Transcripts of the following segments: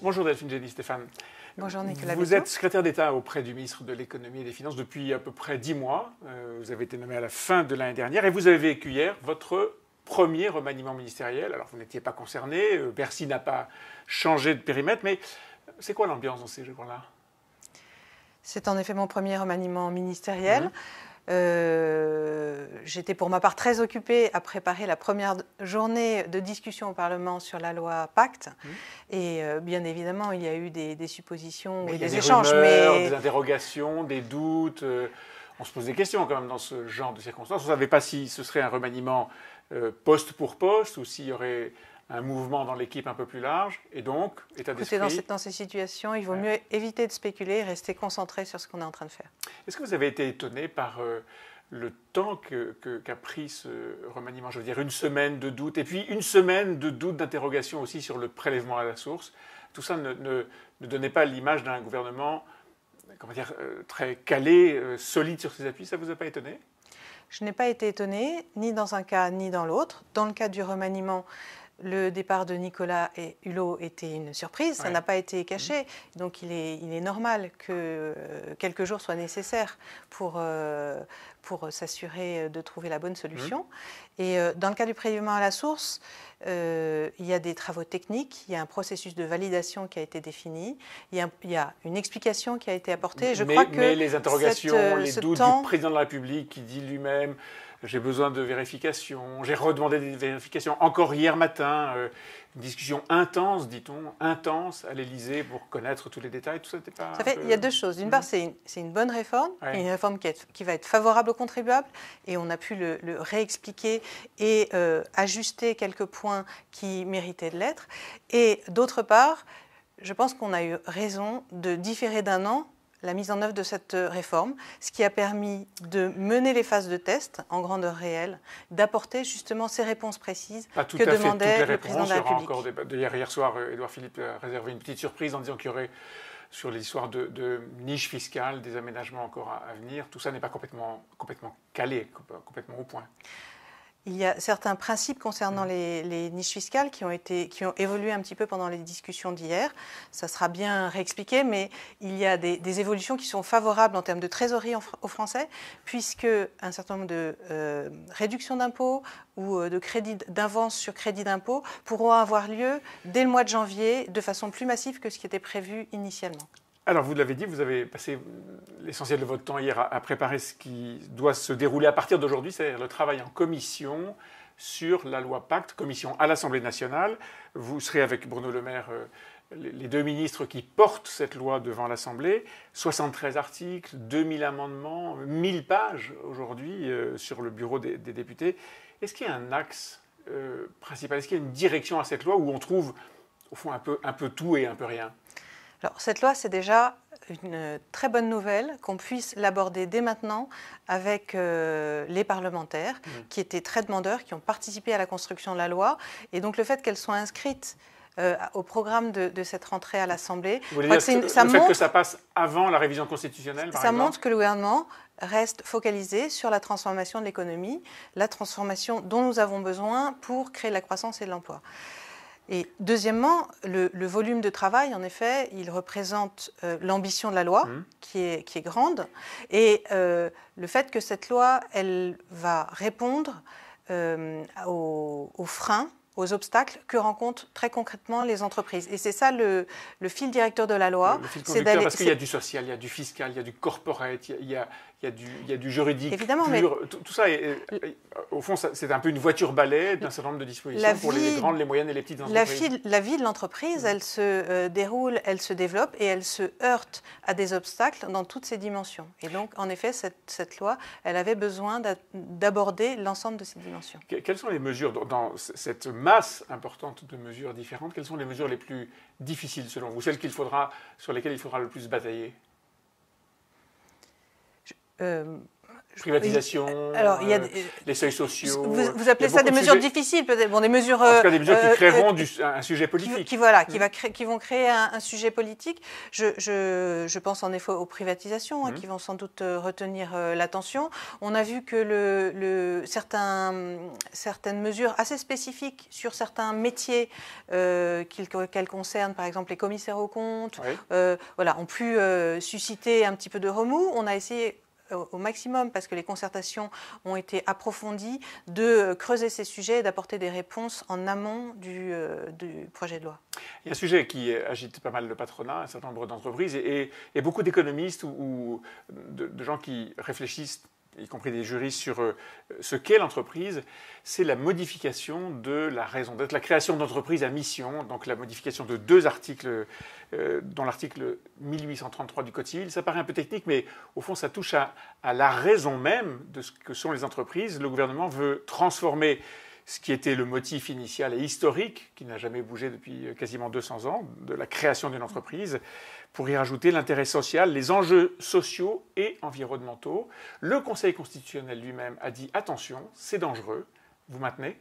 Bonjour Delphine Gény-Stéphane. Bonjour Nicolas. Vous êtes secrétaire d'État auprès du ministre de l'Économie et des Finances depuis à peu près 10 mois. Vous avez été nommé à la fin de l'année dernière et vous avez vécu hier votre premier remaniement ministériel. Alors vous n'étiez pas concerné, Bercy n'a pas changé de périmètre, mais c'est quoi l'ambiance dans ces jours-là? C'est en effet mon premier remaniement ministériel. J'étais pour ma part très occupée à préparer la première journée de discussion au Parlement sur la loi Pacte. Et bien évidemment, il y a eu des suppositions et des échanges. Rumeurs, des interrogations, des doutes. On se pose des questions quand même dans ce genre de circonstances. On ne savait pas si ce serait un remaniement poste pour poste ou s'il y aurait un mouvement dans l'équipe un peu plus large. Et donc, état d'esprit. Dans ces situations, il vaut mieux éviter de spéculer et rester concentré sur ce qu'on est en train de faire. Est-ce que vous avez été étonné par le temps qu'a pris ce remaniement? Je veux dire, une semaine de doute, et puis une semaine de doute, d'interrogation aussi sur le prélèvement à la source. Tout ça ne donnait pas l'image d'un gouvernement, comment dire, très calé, solide sur ses appuis. Ça ne vous a pas étonné? Je n'ai pas été étonnée, ni dans un cas ni dans l'autre. Dans le cas du remaniement, le départ de Nicolas Hulot était une surprise, ça n'a pas été caché. Donc il est normal que quelques jours soient nécessaires pour s'assurer de trouver la bonne solution. Et dans le cas du prélèvement à la source, il y a des travaux techniques, il y a un processus de validation qui a été défini, il y a une explication qui a été apportée. Mais les interrogations, les doutes du président de la République qui dit lui-même j'ai besoin de vérifications, j'ai redemandé des vérifications encore hier matin, une discussion intense, dit-on, intense à l'Élysée pour connaître tous les détails, tout ça n'était pas... Il y a deux choses. D'une part, c'est une bonne réforme, une réforme qui va être favorable aux contribuables, et on a pu le réexpliquer et ajuster quelques points qui méritaient de l'être. Et d'autre part, je pense qu'on a eu raison de différer d'un an la mise en œuvre de cette réforme, ce qui a permis de mener les phases de test en grandeur réelle, d'apporter justement ces réponses précises que demandait le président de la République. Encore hier soir, Édouard Philippe a réservé une petite surprise en disant qu'il y aurait sur les histoires de niche fiscale, des aménagements encore à venir. Tout ça n'est pas complètement calé, complètement au point. Il y a certains principes concernant les niches fiscales qui ont évolué un petit peu pendant les discussions d'hier. Ça sera bien réexpliqué, mais il y a des évolutions qui sont favorables en termes de trésorerie aux Français, puisque un certain nombre de réductions d'impôts ou de crédits d'avance sur crédit d'impôt pourront avoir lieu dès le mois de janvier de façon plus massive que ce qui était prévu initialement. Alors, vous l'avez dit, vous avez passé l'essentiel de votre temps hier à préparer ce qui doit se dérouler à partir d'aujourd'hui, c'est-à-dire le travail en commission sur la loi Pacte, commission à l'Assemblée nationale. Vous serez avec Bruno Le Maire les deux ministres qui portent cette loi devant l'Assemblée. 73 articles, 2000 amendements, 1000 pages aujourd'hui sur le bureau des députés. Est-ce qu'il y a un axe principal, est-ce qu'il y a une direction à cette loi où on trouve au fond un peu tout et un peu rien? Alors, cette loi, c'est déjà une très bonne nouvelle qu'on puisse l'aborder dès maintenant avec les parlementaires qui étaient très demandeurs, qui ont participé à la construction de la loi. Et donc, le fait qu'elle soit inscrite au programme de cette rentrée à l'Assemblée... Vous voulez dire le fait que ça passe avant la révision constitutionnelle, par exemple ? Ça montre que le gouvernement reste focalisé sur la transformation de l'économie, la transformation dont nous avons besoin pour créer de la croissance et de l'emploi. Et deuxièmement, le volume de travail, en effet, il représente l'ambition de la loi, qui est grande, et le fait que cette loi, elle va répondre aux freins, aux obstacles que rencontrent très concrètement les entreprises. Et c'est ça le fil directeur de la loi. Le fil conducteur, parce qu'il y a du social, il y a du fiscal, il y a du corporate, il y a du juridique. Évidemment, pur. Tout ça, au fond, c'est un peu une voiture-balai d'un certain nombre de dispositions pour les grandes, les moyennes et les petites entreprises. La vie de l'entreprise, elle se déroule, elle se développe et elle se heurte à des obstacles dans toutes ses dimensions. Et donc, en effet, cette loi, elle avait besoin d'aborder l'ensemble de ces dimensions. Quelles sont les mesures dans cette masse importante de mesures différentes? Quelles sont les mesures les plus difficiles selon vous, celles sur lesquelles il faudra le plus batailler? Privatisation, alors, il y a les seuils sociaux. Vous appelez ça des mesures difficiles, peut-être. Bon, des mesures. En tout cas, des mesures qui créeront un sujet politique. Qui vont créer un sujet politique. Je pense en effet aux privatisations, qui vont sans doute retenir l'attention. On a vu que certaines mesures assez spécifiques sur certains métiers qu'elles concernent, par exemple les commissaires aux comptes, ont pu susciter un petit peu de remous. On a essayé au maximum, parce que les concertations ont été approfondies, de creuser ces sujets et d'apporter des réponses en amont du projet de loi. Il y a un sujet qui agite pas mal le patronat, un certain nombre d'entreprises, et beaucoup d'économistes ou de gens qui réfléchissent, y compris des juristes, sur ce qu'est l'entreprise. C'est la modification de la raison d'être, la création d'entreprises à mission, donc la modification de 2 articles, dont l'article 1833 du Code civil. Ça paraît un peu technique, mais au fond, ça touche à la raison même de ce que sont les entreprises. Le gouvernement veut transformer ce qui était le motif initial et historique, qui n'a jamais bougé depuis quasiment 200 ans, de la création d'une entreprise, pour y rajouter l'intérêt social, les enjeux sociaux et environnementaux. Le Conseil constitutionnel lui-même a dit « attention, c'est dangereux ». Vous maintenez ?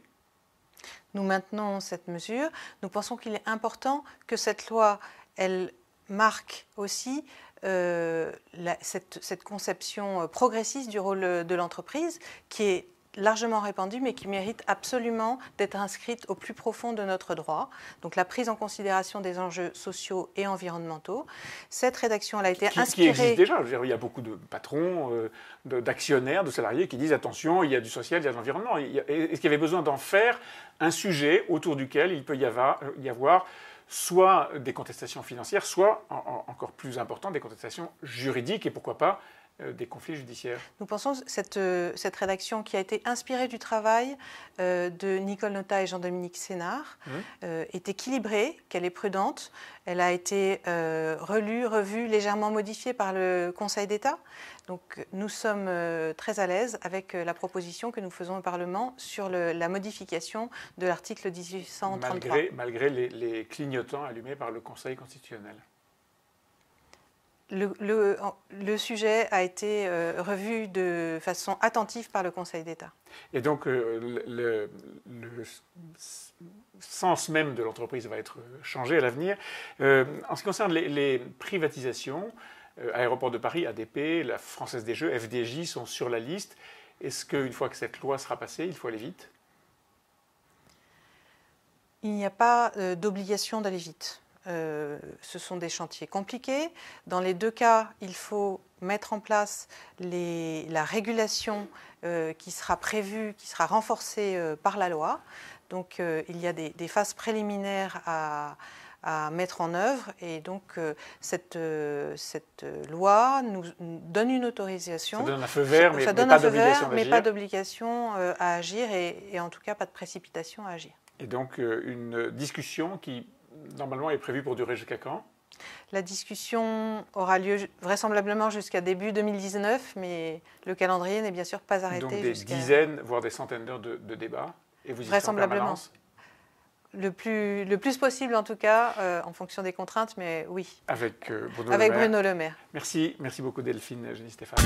Nous maintenons cette mesure. Nous pensons qu'il est important que cette loi, elle marque aussi cette conception progressiste du rôle de l'entreprise, qui est largement répandue, mais qui mérite absolument d'être inscrite au plus profond de notre droit. Donc la prise en considération des enjeux sociaux et environnementaux. Cette rédaction, elle a été inspirée... Qui existe déjà. Je veux dire, il y a beaucoup de patrons, d'actionnaires, de salariés qui disent « attention, il y a du social, il y a de l'environnement ». Est-ce qu'il y avait besoin d'en faire un sujet autour duquel il peut y avoir soit des contestations financières, soit, encore plus important, des contestations juridiques et pourquoi pas des conflits judiciaires? Nous pensons que cette rédaction, qui a été inspirée du travail de Nicole Notat et Jean-Dominique Sénard, est équilibrée, qu'elle est prudente. Elle a été relue, revue, légèrement modifiée par le Conseil d'État. Donc nous sommes très à l'aise avec la proposition que nous faisons au Parlement sur la modification de l'article 1833. Malgré les clignotants allumés par le Conseil constitutionnel. Le sujet a été revu de façon attentive par le Conseil d'État. Et donc, le sens même de l'entreprise va être changé à l'avenir. En ce qui concerne les privatisations, Aéroports de Paris, ADP, la Française des Jeux, FDJ sont sur la liste. Est-ce qu'une fois que cette loi sera passée, il faut aller vite? Il n'y a pas d'obligation d'aller vite. Ce sont des chantiers compliqués. Dans les 2 cas, il faut mettre en place la régulation qui sera prévue, qui sera renforcée par la loi. Donc il y a des phases préliminaires à mettre en œuvre, et donc cette loi nous donne une autorisation. Ça donne un feu vert, mais pas d'obligation à agir, et en tout cas pas de précipitation à agir. Et donc une discussion qui normalement est prévue pour durer jusqu'à quand? La discussion aura lieu vraisemblablement jusqu'à début 2019, mais le calendrier n'est bien sûr pas arrêté. Donc des dizaines, voire des centaines d'heures de débat, et vous y serez en permanence? Le plus possible en tout cas, en fonction des contraintes, mais oui. Avec Bruno Le Maire. Merci beaucoup Delphine, Génie Stéphane.